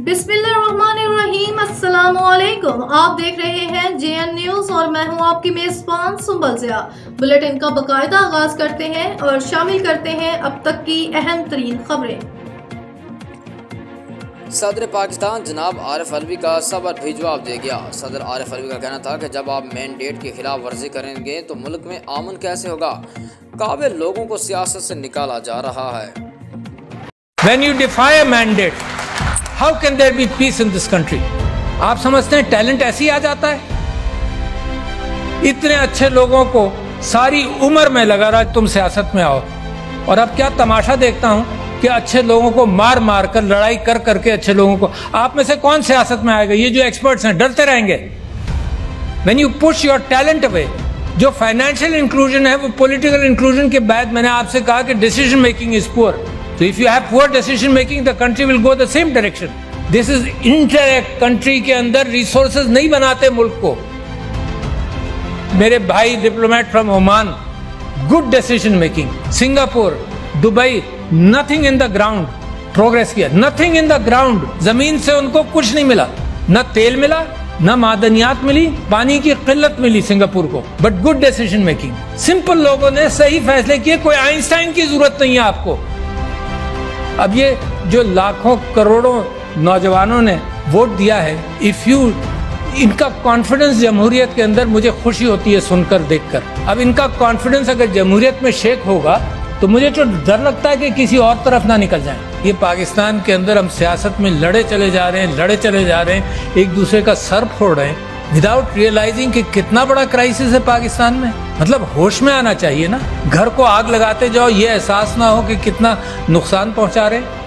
बिस्मिल्लाहिर्रहमानिर्रहीम, अस्सलामुअलैकुम। आप देख रहे हैं JN न्यूज और मैं हूं आपकी मेजबान सुंबल ज़िया। बुलेटिन का बाकायदा आगाज करते हैं और शामिल करते हैं अब तक की अहम तरीन खबरें। सदर पाकिस्तान जनाब आरिफ अलवी का सबर भी जवाब दे गया। सदर आरिफ अलवी का कहना था कि जब आप मैंडेट की खिलाफ वर्जी करेंगे तो मुल्क में अमन कैसे होगा। काबिल लोगों को सियासत से निकाला जा रहा है। When you defy a mandate, how can there be peace in this country? आप समझते हैं टैलेंट ऐसे ही आ जाता है? इतने अच्छे लोगों को सारी उम्र में लगा रहा तुम सियासत में आओ, और अब क्या तमाशा देखता हूं कि अच्छे लोगों को मार मार कर, लड़ाई कर करके अच्छे लोगों को, आप में से कौन सियासत में आएगा? ये जो एक्सपर्ट्स हैं डरते रहेंगे। When you push your talent away, जो फाइनेंशियल इंक्लूजन है वो पॉलिटिकल इंक्लूजन के बाद मैंने आपसे कहा कि decision making is poor. So if you have poor decision making, the country will go the same direction. This is indirect country के अंदर resources नहीं बनाते मुल्क को। मेरे भाई diplomat from Oman, good decision making. Singapore, Dubai, nothing in the ground, progress किया, nothing in the ground. जमीन से उनको कुछ नहीं मिला, न तेल मिला, न मादनियात मिली, पानी की किल्लत मिली सिंगापुर को, but good decision making. Simple लोगों ने सही फैसले किए, कोई आइंस्टाइन की जरूरत नहीं है आपको। अब ये जो लाखों करोड़ों नौजवानों ने वोट दिया है, इफ यू, इनका कॉन्फिडेंस जमहूरियत के अंदर मुझे खुशी होती है सुनकर, देखकर। अब इनका कॉन्फिडेंस अगर जमहूरियत में शेक होगा तो मुझे तो डर लगता है कि किसी और तरफ ना निकल जाए। ये पाकिस्तान के अंदर हम सियासत में लड़े चले जा रहे हैं, एक दूसरे का सर फोड़ रहे हैं विदाउट रियलाइजिंग कि कितना बड़ा क्राइसिस है पाकिस्तान में। मतलब होश में आना चाहिए ना। घर को आग लगाते जाओ, ये एहसास ना हो कि कितना नुकसान पहुंचा रहे हैं।